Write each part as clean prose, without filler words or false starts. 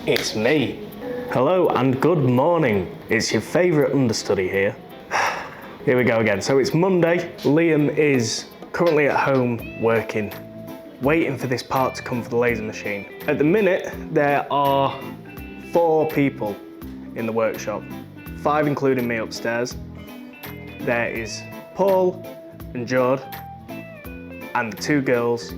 It's me. Hello and good morning. It's your favourite understudy here. Here we go again. So it's Monday. Liam is currently at home working, waiting for this part to come for the laser machine. At the minute, there are 4 people in the workshop, 5 including me upstairs. There is Paul and Jord and the 2 girls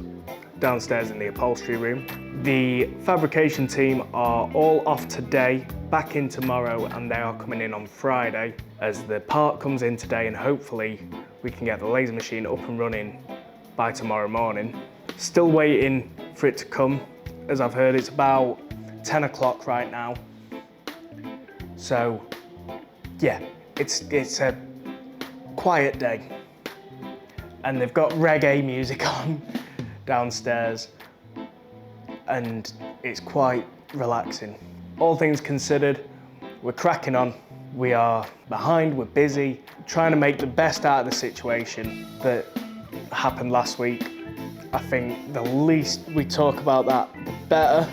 downstairs in the upholstery room. The fabrication team are all off today, back in tomorrow, and they are coming in on Friday as the part comes in today, and hopefully we can get the laser machine up and running by tomorrow morning. Still waiting for it to come. As I've heard, it's about 10 o'clock right now. So yeah, it's a quiet day. And they've got reggae music on downstairs, and it's quite relaxing. All things considered, we're cracking on. We are behind, we're busy, trying to make the best out of the situation that happened last week. I think the least we talk about that, the better.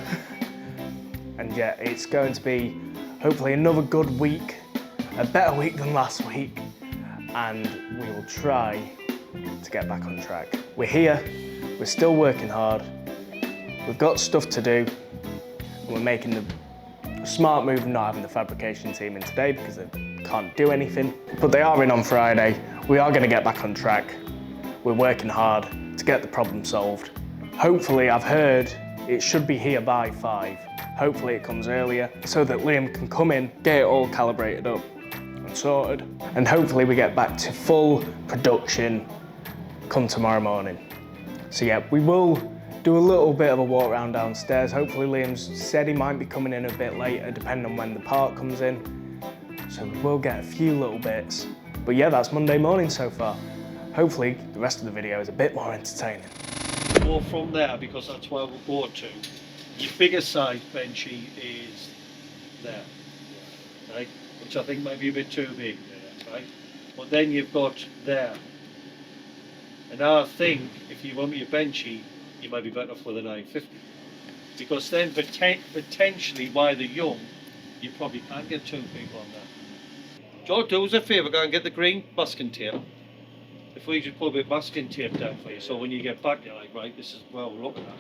And yeah, it's going to be hopefully another good week, a better week than last week, and we will try to get back on track. We're here, we're still working hard, we've got stuff to do, and we're making the smart move of not having the fabrication team in today because they can't do anything. But they are in on Friday. We are going to get back on track. We're working hard to get the problem solved. Hopefully, I've heard it should be here by 5. Hopefully it comes earlier so that Liam can come in, get it all calibrated up and sorted, and hopefully we get back to full production come tomorrow morning. So yeah, we will do a little bit of a walk around downstairs. Hopefully Liam's said he might be coming in a bit later depending on when the part comes in. So we will get a few little bits. But yeah, that's Monday morning so far. Hopefully the rest of the video is a bit more entertaining. Go from there because that's where we'll go to. Your biggest size benchy is there, right? Which I think might be a bit too big, right? But then you've got there. And I think if you want your benchy, you might be better for the 950. Because then potentially while they're young, you probably can't get 2 people on that. George, do us a favour, go and get the green masking tape. If we just put a bit of masking tape down for you, so when you get back, you're like, right, this is what we're looking at.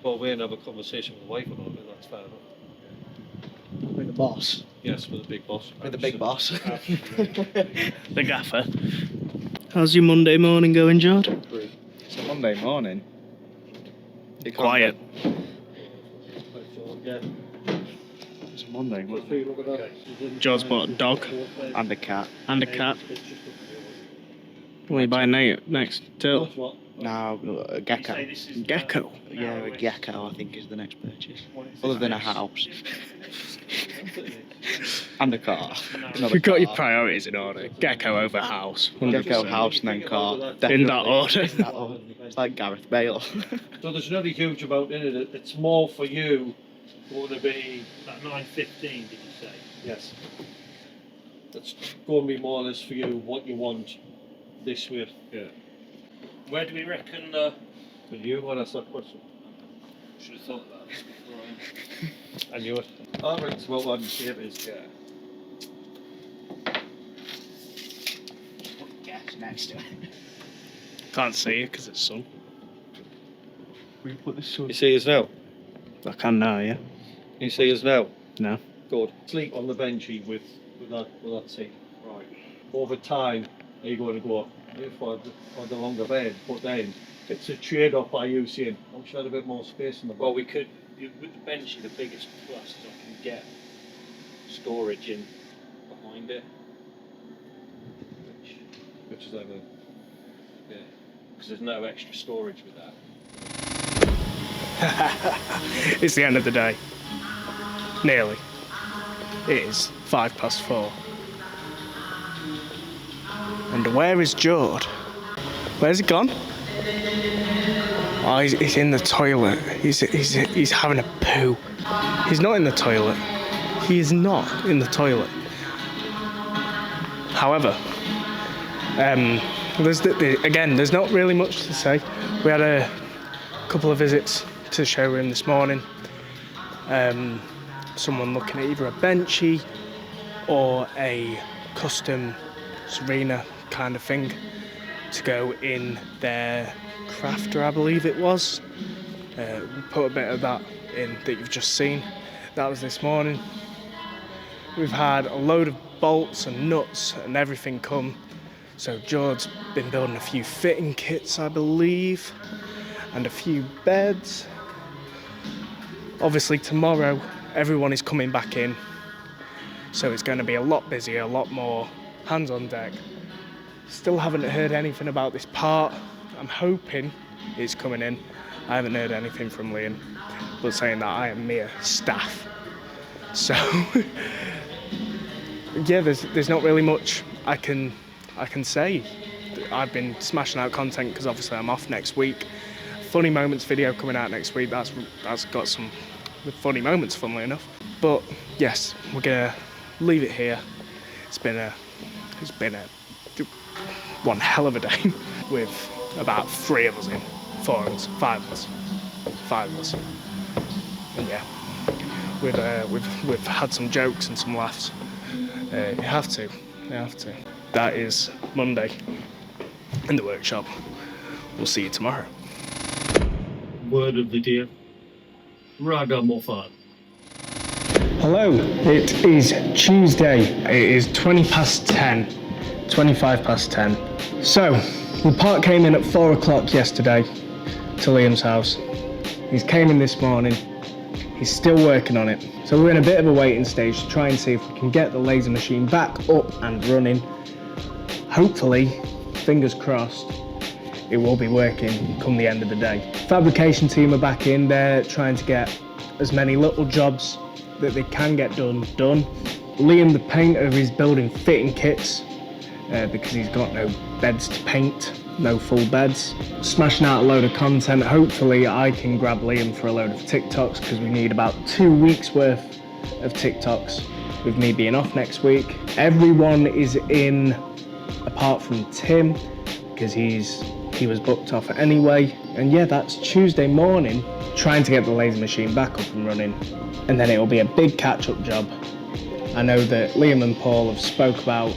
Go away and have a conversation with the wife about it, that's fair enough. With the boss. Yes, with the big boss. With the big boss. The gaffer. How's your Monday morning going, Jord? It's a Monday morning. Quiet. Yeah. It's a Monday. Jord's bought a dog And a cat. and a cat. What are you buying next? Turtle? What? No, a gecko. Gecko. Yeah, a gecko I think is the next purchase. Other than a house. And a car. You've got your priorities in order. Gecko over house. 100%. Gecko, house and then car. In that order. In that order. It's like Gareth Bale. So there's not a huge amount in it. It's more for you. Going to be About 9:15, did you say? yes. It's going to be more or less for you what you want this way. Yeah. Where do we reckon? For you, what that's that question. Should have thought about this before. I knew it. I reckon it's about what the shape is. Yeah. Gas next to it. Can't see it because it's sun. We put the sun. You see us now? I can now, yeah. You see us now? No. Good. Sleep on the benchy with that seat. Right. Over time, are you going to go for the longer bed? But then it's a trade-off by you saying, I'm sure a bit more space in the bed. Well, we could with the benchy. The biggest plus is I can get storage in behind it, which is like a, yeah, because there's no extra storage with that. It's the end of the day. Nearly. It is 4:05. And where is Jord? Where's he gone? Oh, he's in the toilet. He's having a poo. He's not in the toilet. He is not in the toilet. However, there's not really much to say. We had a couple of visits to the showroom this morning. someone looking at either a benchy or a custom Serena kind of thing to go in their crafter, I believe it was. We put a bit of that in that you've just seen. That was this morning. We've had a load of bolts and nuts and everything come. So George's been building a few fitting kits, I believe, and a few beds. Obviously tomorrow everyone is coming back in, so it's going to be a lot busier, a lot more hands on deck. Still haven't heard anything about this part. I'm hoping it's coming in. I haven't heard anything from Liam, but saying that I am mere staff. So yeah, there's not really much I can say. I've been smashing out content because obviously I'm off next week. Funny moments video coming out next week. That's got some funny moments, funnily enough. But yes, we're gonna leave it here. It's been a one hell of a day with about 3 of us in, 4 of us, 5 of us, and yeah, we've had some jokes and some laughs. You have to. That is Monday in the workshop. We'll see you tomorrow. Word of the day. Ragamuffin. Hello, it is Tuesday. It is 20 past 10, 25 past 10. So, the part came in at 4 o'clock yesterday to Liam's house. He's came in this morning. He's still working on it. So we're in a bit of a waiting stage to try and see if we can get the laser machine back up and running. Hopefully, fingers crossed, it will be working come the end of the day. Fabrication team are back in there trying to get as many little jobs that they can get done. Liam the painter is building fitting kits because he's got no beds to paint, no full beds. Smashing out a load of content. Hopefully I can grab Liam for a load of TikToks because we need about 2 weeks worth of TikToks with me being off next week. Everyone is in apart from Tim because he was booked off anyway. And yeah, that's Tuesday morning, trying to get the laser machine back up and running, and then it'll be a big catch-up job. I know that Liam and Paul have spoke about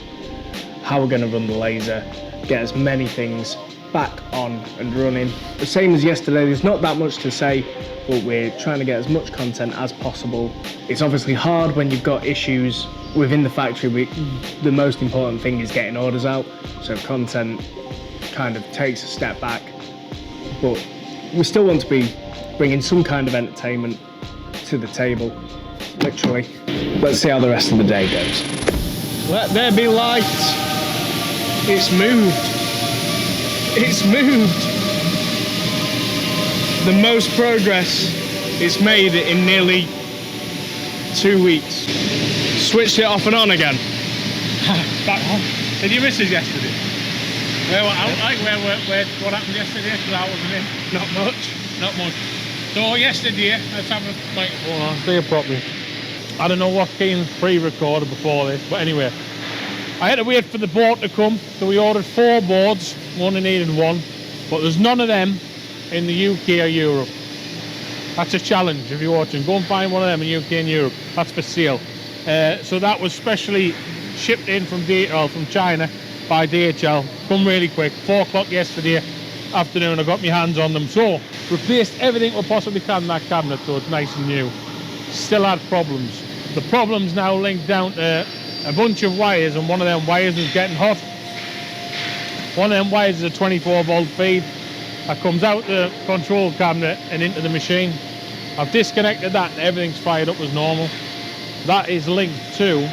how we're going to run the laser, get as many things back on and running. The same as yesterday, there's not that much to say, but we're trying to get as much content as possible. It's obviously hard when you've got issues within the factory. The most important thing is getting orders out, so content kind of takes a step back, but we still want to be bringing some kind of entertainment to the table, literally. Let's see how the rest of the day goes. Let there be light. It's moved. It's moved. The most progress it's made in nearly 2 weeks. Switched it off and on again. Back on. Did you miss us yesterday? Where what happened yesterday? Because I wasn't in. Not much. So yesterday, let's have a microphone on, see it properly. I don't know what came pre-recorded before this, but anyway. I had to wait for the board to come, so we ordered 4 boards, we only needed 1, but there's none of them in the UK or Europe. That's a challenge if you're watching. Go and find one of them in UK and Europe. That's for sale. So that was specially shipped in from China by DHL. Come really quick. 4 o'clock yesterday afternoon, I got my hands on them. So replaced everything we possibly can in that cabinet, so it's nice and new. Still had problems. The problem's now linked down to a bunch of wires, and one of them wires is getting hot. One of them wires is a 24 volt feed that comes out the control cabinet and into the machine. I've disconnected that and everything's fired up as normal. That is linked to,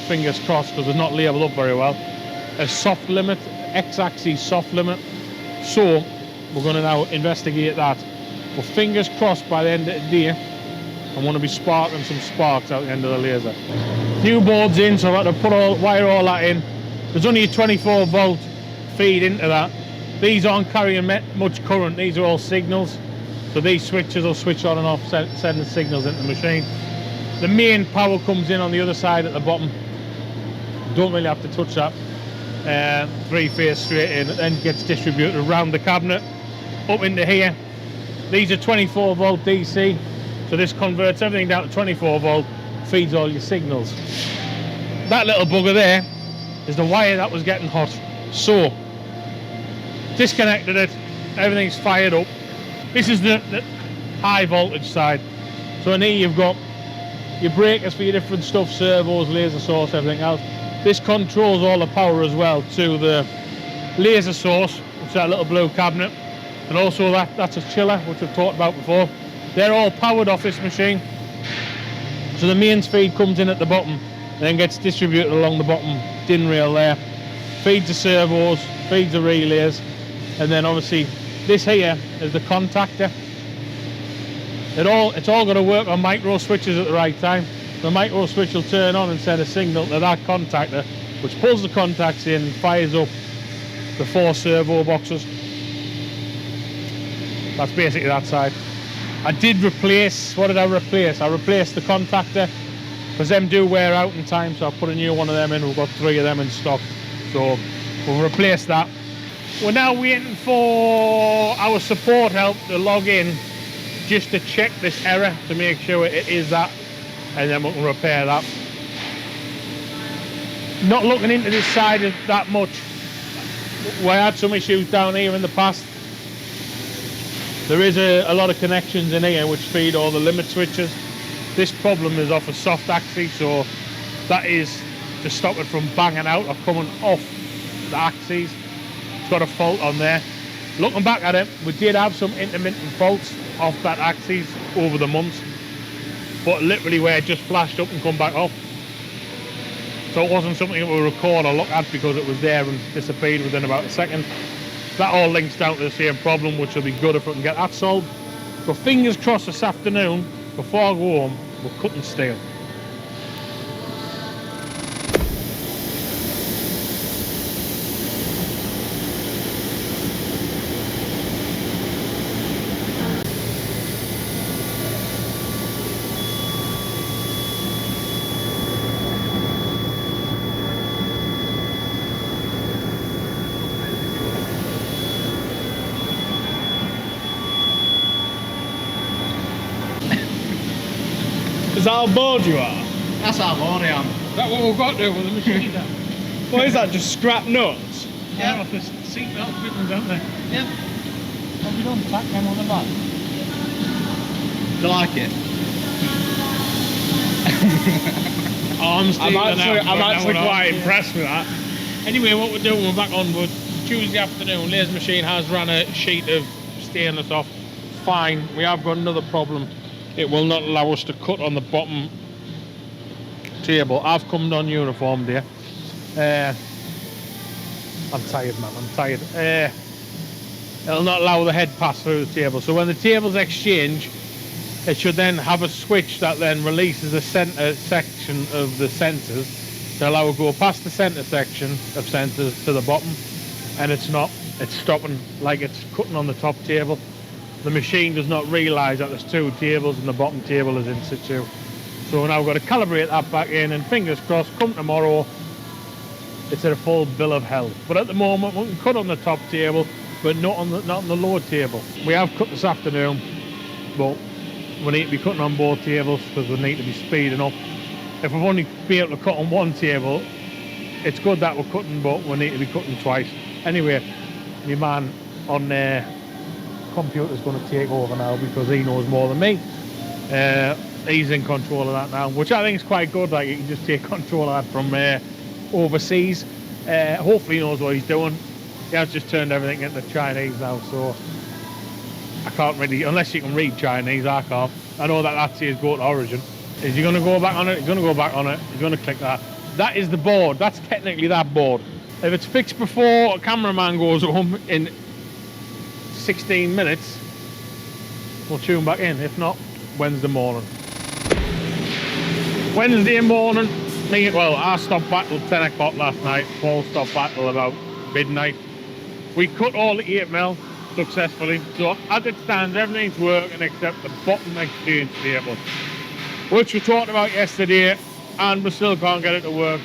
fingers crossed because it's not labelled up very well, a soft limit, X-axis soft limit. So we're going to now investigate that. But fingers crossed by the end of the day, I want to be sparking some sparks out the end of the laser. New boards in, so I've had to wire all that in. There's only a 24 volt feed into that. These aren't carrying much current, these are all signals. So these switches will switch on and off, sending signals into the machine. The main power comes in on the other side at the bottom. Don't really have to touch that. 3-phase straight in, it then gets distributed around the cabinet, up into here. These are 24 volt DC, so this converts everything down to 24 volt. feeds all your signals. That little bugger there is the wire that was getting hot. So, disconnected it, everything's fired up. This is the high voltage side. So in here you've got your breakers for your different stuff, servos, laser source, everything else. This controls all the power as well to the laser source, which is that little blue cabinet. And also that's a chiller, which we've talked about before. They're all powered off this machine. So the mains feed comes in at the bottom and then gets distributed along the bottom DIN rail there. Feeds the servos, feeds the relays, and then obviously this here is the contactor. It's all got to work on micro switches at the right time. The micro switch will turn on and send a signal to that contactor, which pulls the contacts in and fires up the 4 servo boxes. That's basically that side. I did replace, what did I replace? I replaced the contactor, because them do wear out in time, so I put a new one of them in. We've got 3 of them in stock, so we'll replace that. We're now waiting for our support help to log in, just to check this error, to make sure it is that, and then we can repair that. Not looking into this side that much. We had some issues down here in the past. There is a lot of connections in here which feed all the limit switches. This problem is off a soft axis, so that is to stop it from banging out or coming off the axis. It's got a fault on there. Looking back at it, we did have some intermittent faults off that axis over the months, but literally where it just flashed up and come back off. So it wasn't something that we record or look at, because it was there and disappeared within about a second. That all links down to the same problem, which will be good if we can get that solved. So fingers crossed this afternoon, before I go home, we're cutting steel. Is that how bored you are? That's how bored I am. Is that what we've got to do with the machine then? What is that, just scrap nuts? Yeah, off the seatbelt fittings, aren't they? Yeah. Have you done tack them on the back? Do you like it? I'm actually quite impressed with that. Anyway, what we're doing, we're back on wood. Tuesday afternoon, laser machine has run a sheet of stainless off. Fine, we have got another problem. It will not allow us to cut on the bottom table. I've come non-uniformed here. I'm tired, man, I'm tired. It'll not allow the head pass through the table. So when the tables exchange, it should then have a switch that then releases the center section of the sensors to allow it to go past the center section of sensors to the bottom, and it's not. It's stopping like it's cutting on the top table. The machine does not realise that there's 2 tables and the bottom table is in situ. So now we've got to calibrate that back in, and fingers crossed, come tomorrow, it's a full bill of health. But at the moment, we can cut on the top table, but not on the lower table. We have cut this afternoon, but we need to be cutting on both tables because we need to be speeding up. If we've only been able to cut on one table, it's good that we're cutting, but we need to be cutting twice. Anyway, my man on there, computer's going to take over now because he knows more than me. He's in control of that now, which I think is quite good. Like, you can just take control of that from overseas. Hopefully he knows what he's doing. He has just turned everything into Chinese now, so I can't really, unless you can read Chinese, I can't. I know that says go to origin. Is he going to go back on it? He's going to go back on it. He's going to click that. That is the board. That's technically that board. If it's fixed before a cameraman goes home in 16 minutes, we'll tune back in. If not, Wednesday morning. Wednesday morning, I stopped back till 10 o'clock last night. Paul stopped back till about midnight. We cut all the 8mm successfully. So as it stands, everything's working except the bottom exchange table, which we talked about yesterday, and we still can't get it to work.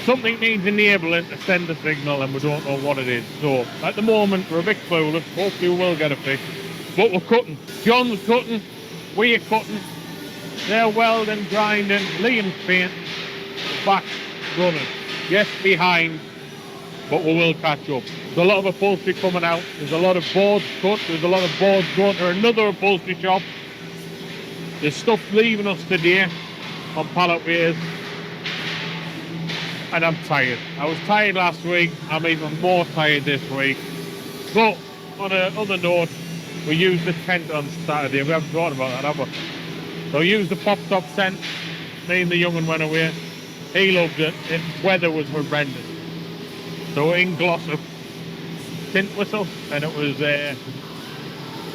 Something needs enabling to send a signal and we don't know what it is. So at the moment we're a bit clueless. Hopefully we will get a fix. But we're cutting. John's cutting, we're cutting, They're welding, grinding, Liam's paint, back running. Yes, behind, but we will catch up. There's a lot of upholstery coming out. There's a lot of boards cut. There's a lot of boards going to another upholstery shop. There's stuff leaving us today on pallet ways. And I'm tired. I was tired last week. I'm even more tired this week. But on another note, we used the tent on Saturday. We haven't talked about that, have we? So we used the pop-top tent. Me and the young one went away. He loved it. The weather was horrendous. So in Glossop, tint whistle, and it was the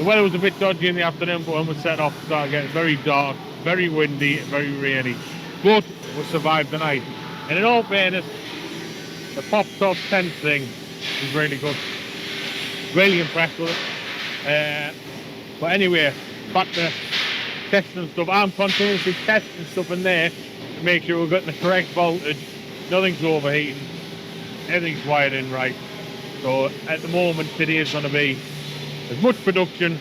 weather was a bit dodgy in the afternoon, but when we set off, it started getting very dark, very windy, very rainy. But we survived the night. And in all fairness, the pop-top tent thing was really good. Really impressed with it. But anyway, back to testing stuff. I'm continuously testing stuff in there to make sure we're getting the correct voltage. Nothing's overheating. Everything's wired in right. So at the moment, today is going to be as much production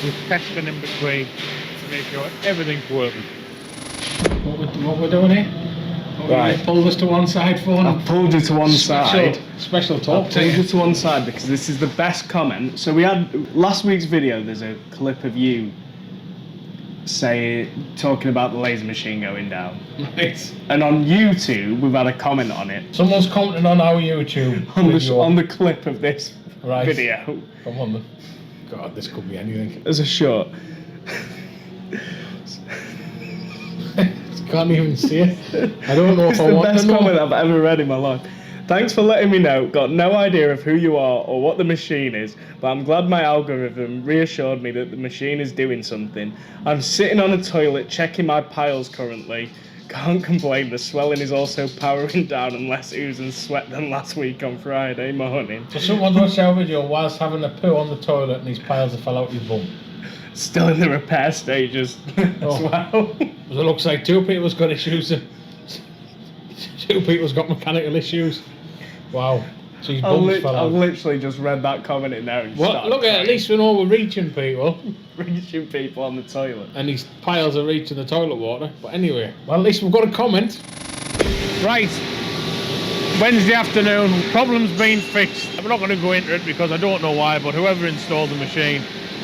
with testing in between to make sure everything's working. What we're doing here? Right. You pulled us to one side for I've pulled you to one side. Special talk. I've pulled you to one side because this is the best comment. So we had last week's video. There's a clip of you talking about the laser machine going down. Right. And on YouTube, we've had a comment on it. Someone's commented on our YouTube on the clip of this video. Come on then. God, this could be anything. As a short. Can't even see it. I don't know if I want to know. It's the best comment I've ever read in my life. Thanks for letting me know. Got no idea of who you are or what the machine is, but I'm glad my algorithm reassured me that the machine is doing something. I'm sitting on a toilet checking my piles currently. Can't complain, the swelling is also powering down and less ooze and sweat than last week on Friday morning. So someone watched our video whilst having a poo on the toilet and these piles have fell out your bum. Still in the repair stages as well. It looks like two people's got issues. Two people's got mechanical issues. Wow. So his bums fell out. I've literally just read that comment in there and Well, look at least we know we're reaching people. Reaching people on the toilet. And these piles are reaching the toilet water. But anyway, well, at least we've got a comment. Right. Wednesday afternoon, problem's been fixed. I'm not going to go into it because I don't know why, but whoever installed the machine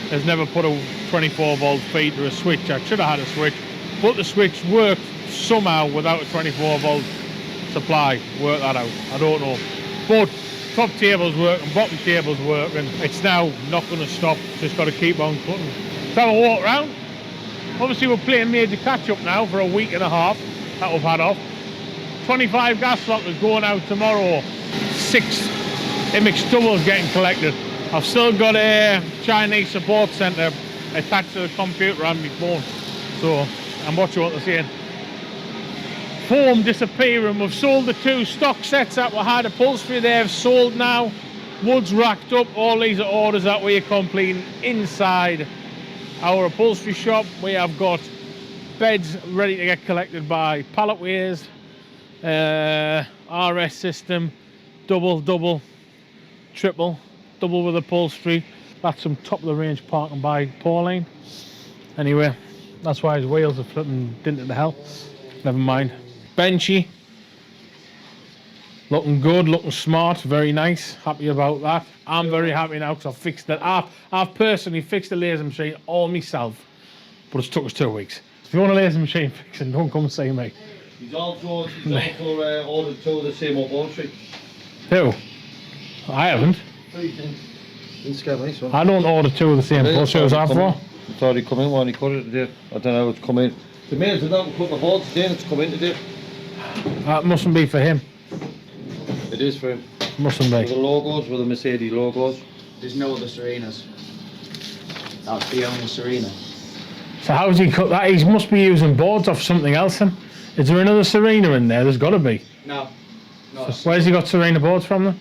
has never put a 24 volt feed to a switch. I should have had a switch, but the switch worked somehow without a 24 volt supply. Work that out. I don't know. But top table's working, bottom table's working. It's now not going to stop. Just got to keep on cutting. Let's have a walk around. Obviously, we're playing major catch up now for a week and a half that we've had off. 25 gas lockers going out tomorrow. 6 MX doubles getting collected. I've still got a Chinese support centre attached to the computer on my phone, so I'm watching what they're saying. Foam disappearing. We've sold the 2 stock sets that we had. Upholstery they've sold now. Wood's racked up. All these are orders that we are completing inside our upholstery shop. We have got beds ready to get collected by pallet ways, RS system, double, triple. Double with upholstery. That's some top of the range parking by Pauline. Anyway, that's why his wheels are flipping into the hell. Never mind. Benchy. Looking good, looking smart, very nice. Happy about that. I'm very happy now because I've fixed it. I've personally fixed the laser machine all myself, but it's took us 2 weeks. If you want a laser machine fixing, don't come and see me. He's also ordered 2 of the same upholstery. Who? I haven't. I don't order 2 of the same upholstery as I've got. It's already come in when he cut it today. I don't know how it's come in. The mails are not put the board today and it's come in today. That mustn't be for him. It is for him. Mustn't be. With the logos, with the Mercedes logos. There's no other Serenas. That's the only Serena. So how's he cut that? He must be using boards off something else then. Is there another Serena in there? There's got to be. No. So where's he got Serena boards from then?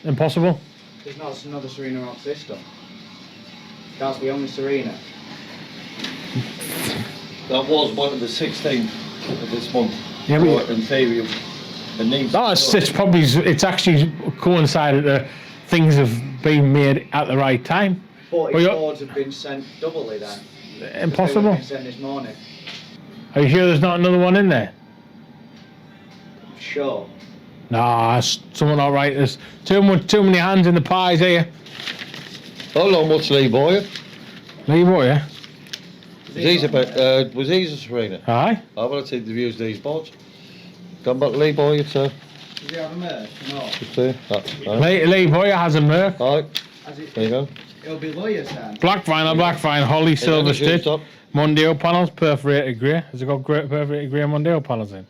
Impossible. There's not another Serena on system. That's the only Serena. That was one of the 16th of this month. Yeah, but in theory, it's actually coincided that things have been made at the right time. But his boards have been sent doubly then. impossible. They sent this morning. Are you sure there's not another one in there? Sure. Nah, something not right. There's too many hands in the pies here. How long much Lee Boyer? Lee Boyer? Was he a Serena? Aye. I want to interview these boats. Come back Lee Boyer, sir. Does he have a merc? No. Just there. Lee Boyer has a Merc. Alright, Has it, there you go. it'll be lawyers then. Black vinyl, Holly, silver stitch. Stop. Mondeo panels, perforated grey. Has it got great perforated grey Mondeo panels in?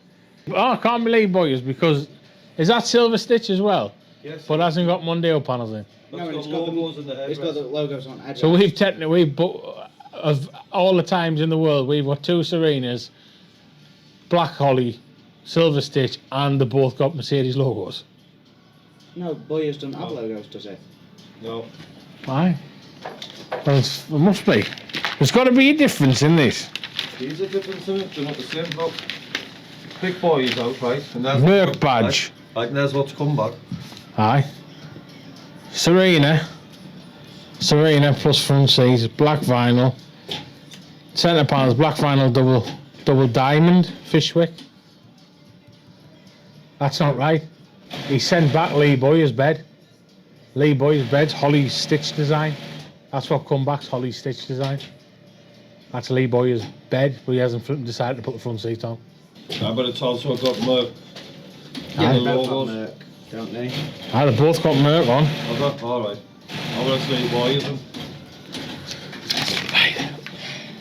Oh, it can't be Lee Boyers because is that silver stitch as well? Yes. But hasn't got Mondeo panels in. No, It's got logos in the It's got the headrest. logos on headrest. So we've of all the times in the world, we've got two Serenas, Black Holly, silver stitch, and they both got Mercedes logos. No, Boyers doesn't have logos, does it? No. Why? Well, there must be. There's got to be a difference in this. These are different to it, they're not the same. Look. Big Boyers out, right? And there's Merc badge. Right, and there's what's come back. Aye. Serena plus front seats, black vinyl. Centre panels, black vinyl, double diamond, Fishwick. That's not right. He sent back Lee Boyer's bed. Lee Boyer's bed's Holly stitch design. That's what come back's Holly stitch design. That's Lee Boyer's bed, but he hasn't decided to put the front seat on. But it's also got Merc. Yeah, the they both logos. got merc, don't they? They've both got Merc on. I've got, alright. I'm going to say Boyers then.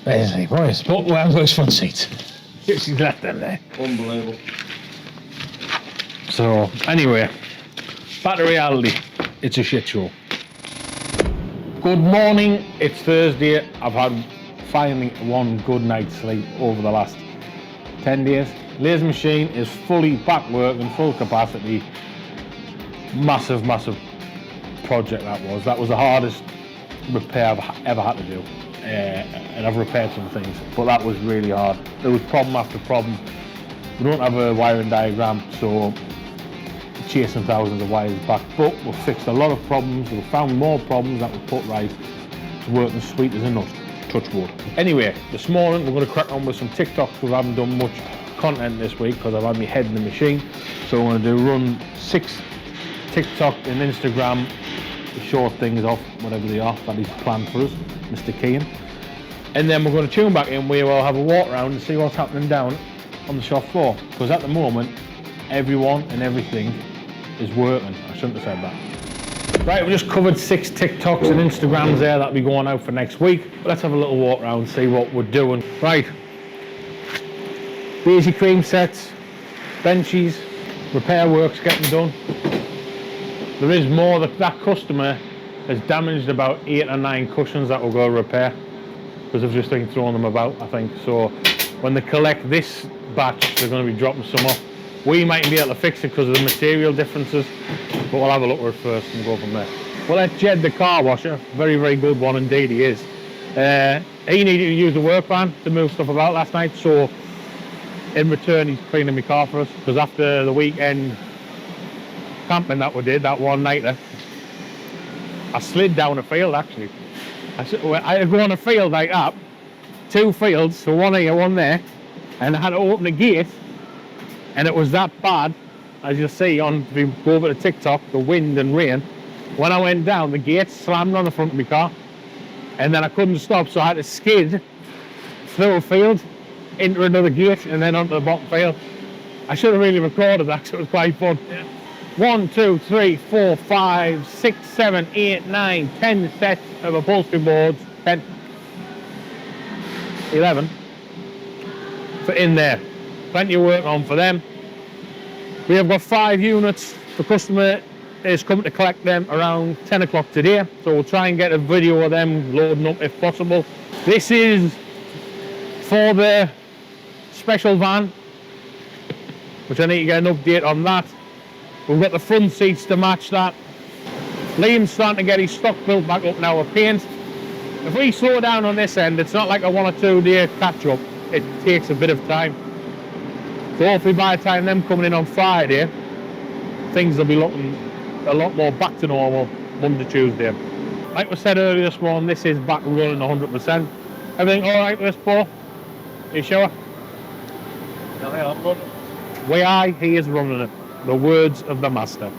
There's Lee Boyer's. But where's those front seats? She's left them there. Unbelievable. So, anyway, back to reality. It's a shit show. Good morning, it's Thursday. I've had finally one good night's sleep over the last 10 days. Laser machine is fully back working, full capacity. Massive project that was. That was the hardest repair I've ever had to do. And I've repaired some things, but that was really hard. There was problem after problem. We don't have a wiring diagram, so chasing thousands of wires back, but we've fixed a lot of problems. We've found more problems that we've put right. It's working sweet as a nut. Touch wood. Anyway, this morning we're going to crack on with some TikToks because I haven't done much content this week because I've had my head in the machine. So we're going to run 6 TikTok and Instagram short things off, whatever they are, that is planned for us, Mr. Keane. And then we're going to tune back in where we'll have a walk around and see what's happening down on the shop floor. Because at the moment, everyone and everything is working. I shouldn't have said that. Right, we just covered 6 TikToks and Instagrams there that'll be going out for next week. Let's have a little walk around and see what we're doing. Right, Beezy cream sets, benches, repair work's getting done. There is more that customer has damaged about 8 or 9 cushions that will go repair because they've just been throwing them about, I think. So when they collect this batch, they're going to be dropping some off. We mightn't be able to fix it because of the material differences, but we'll have a look at it first and go from there. Well, that's Jed the car washer, very good one indeed he is. He needed to use the work van to move stuff about last night, so in return he's cleaning my car for us, because after the weekend camping that we did, that one nighter, I slid down a field actually. I had go on a field like that, 2 fields, so one here, one there, and I had to open the gate, and it was that bad, as you see on, if you go over to TikTok, the wind and rain. When I went down, the gate slammed on the front of my car, and then I couldn't stop, so I had to skid through a field, into another gate, and then onto the bottom field. I should have really recorded that, because it was quite fun. Yeah. 1, 2, 3, 4, 5, 6, 7, 8, 9, 10 sets of upholstery boards, 10, 11, for in there. Plenty of work on for them. We have got 5 units. The customer is coming to collect them around 10 o'clock today, so we'll try and get a video of them loading up if possible. This is for the special van, which I need to get an update on that. We've got the front seats to match that. Liam's starting to get his stock built back up now with paint. If we slow down on this end, it's not like a 1 or 2 day catch up. It takes a bit of time. So hopefully by the time them coming in on Friday, things will be looking a lot more back to normal Monday, Tuesday. Like we said earlier this morning, this is back running 100%. Everything all right with this, Paul? You sure? Yeah, I'm running. He is running it. The words of the master.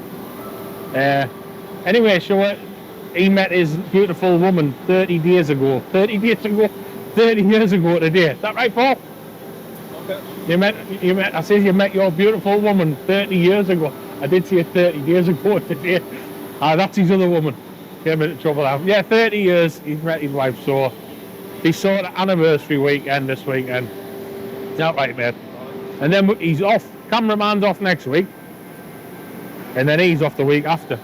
Anyway, sure. He met his beautiful woman 30 days ago. 30 days ago? 30 years ago today. Is that right, Paul? Okay. I said you met your beautiful woman 30 years ago. I did say 30 days ago today. That's his other woman. Came into trouble now. Yeah, 30 years he's met his wife, so he saw the anniversary weekend this weekend. Is that right, mate? And then he's off. Cameraman's off next week. And then he's off the week after.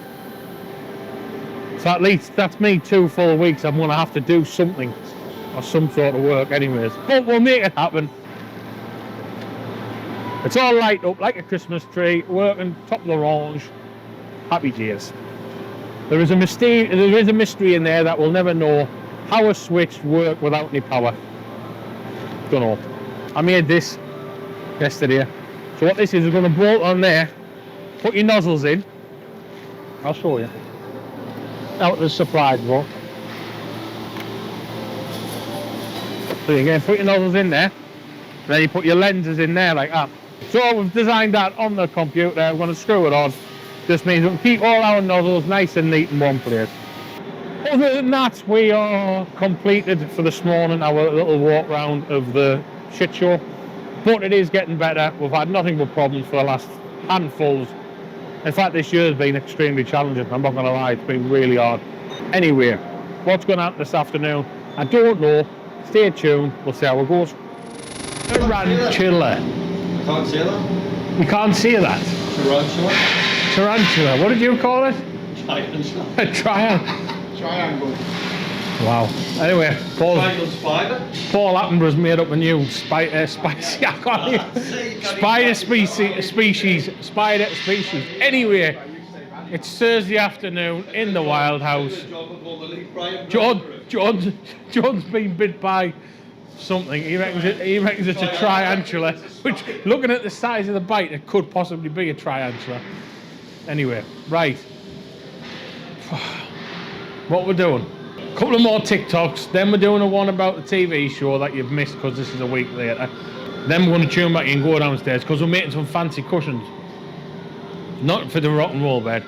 So at least that's me 2 full weeks. I'm going to have to do something or some sort of work anyways. But we'll make it happen. It's all light up like a Christmas tree, working top of the range. Happy days. There is a mystery in there that we'll never know how a switch works without any power. Don't know. I made this yesterday. So what this is, we're going to bolt on there, put your nozzles in. I'll show you. Out of the surprise box. So you again put your nozzles in there, then you put your lenses in there like that. So we've designed that on the computer. We're going to screw it on. Just means we can keep all our nozzles nice and neat in one place. Other than that, we are completed for this morning, our little walk round of the shit show. But it is getting better. We've had nothing but problems for the last handfuls. In fact, this year has been extremely challenging. I'm not going to lie, it's been really hard. Anyway, what's going to happen this afternoon? I don't know. Stay tuned. We'll see how it goes. Tarantula. Can't see that. You can't see that. Tarantula. Tarantula. What did you call it? Tarantula. A triangle. Triangle. Wow. Anyway, Triangle spider. Paul Attenborough's made up a new spicy. I can't even. Spider species. Anyway, it's Thursday afternoon in the Wild House. John's been bit by something. He reckons it's a triantula, which, looking at the size of the bite, it could possibly be a triantula. Anyway, right. What we're doing? A couple of more TikToks, then we're doing a one about the TV show that you've missed because this is a week later. Then we're going to tune back in and go downstairs because we're making some fancy cushions. Not for the rock and roll bed.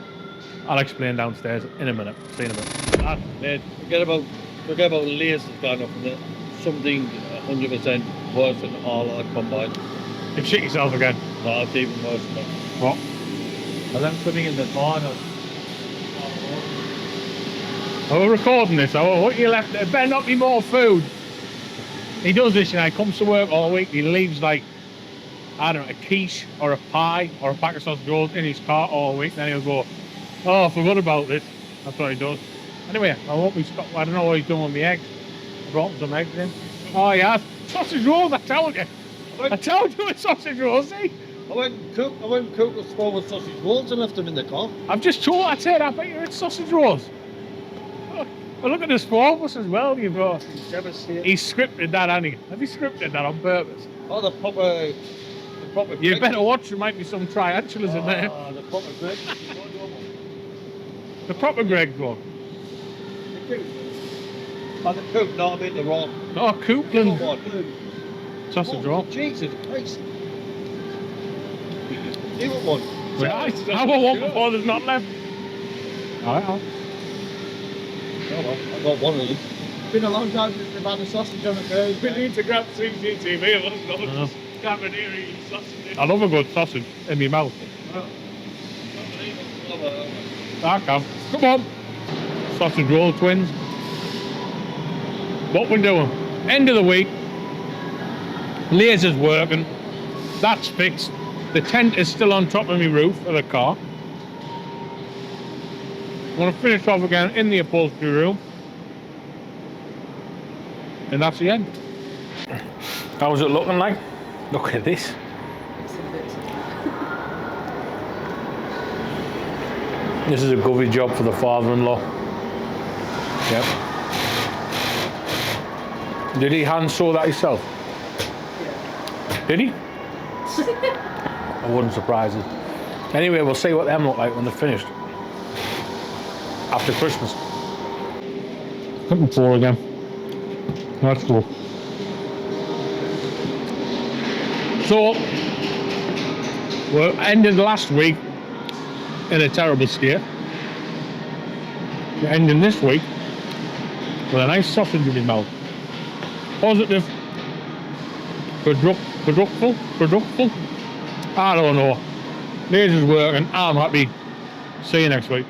I'll explain downstairs in a minute. See you in a minute. Forget about lasers going up and something 100% worse than all our combined. You've shit yourself again. No, it's even worse than that. What? And I'm putting in the corner. Oh, we're recording this. Oh, what you left there? Better not be more food. He does this, you know, he comes to work all week, he leaves like, I don't know, a quiche or a pie or a pack of sausage rolls in his car all week, then he'll go, oh, I forgot about this. That's what he does. Anyway, I won't be stopped. I don't know what he's doing with my eggs. I brought him some eggs in. Oh, yeah, sausage rolls, I told you. I told you it's sausage rolls, see? I went and cooked a small with sausage rolls and left them in the car. I've just told, I said, I bet you it's sausage rolls. Well, look at this porpoise as well, you've got. He's scripted that, hasn't he? Have you scripted that on purpose? Oh, the proper You better watch, there might be some triantulas in there. The proper Greg. The proper Greg's one. Oh, the coop, no, I mean the wrong. Oh, Coupland One. sausage roll. Jesus Christ. You want one? Right, I want one before there's not left. Alright. Oh, well, I got one of these. It's been a long time since they've had a sausage on a bird. We need to grab CCTV. I love a good sausage in my mouth. I can. Come on. Sausage roll twins. What we're doing? End of the week. Laser's working. That's fixed. The tent is still on top of my roof of the car. I'm going to finish off again in the upholstery room. And that's the end. How's it looking like? Look at this. This is a govy job for the father-in-law. Yep. Did he hand sew that himself? Yeah. Did he? I wouldn't surprise us. Anyway, we'll see what them look like when they're finished. After Christmas. Couple four again. That's cool. So, we ended last week in a terrible state. We're ending this week with a nice sausage in his mouth. Positive. Productful. I don't know. Laser's working. I'm happy. See you next week.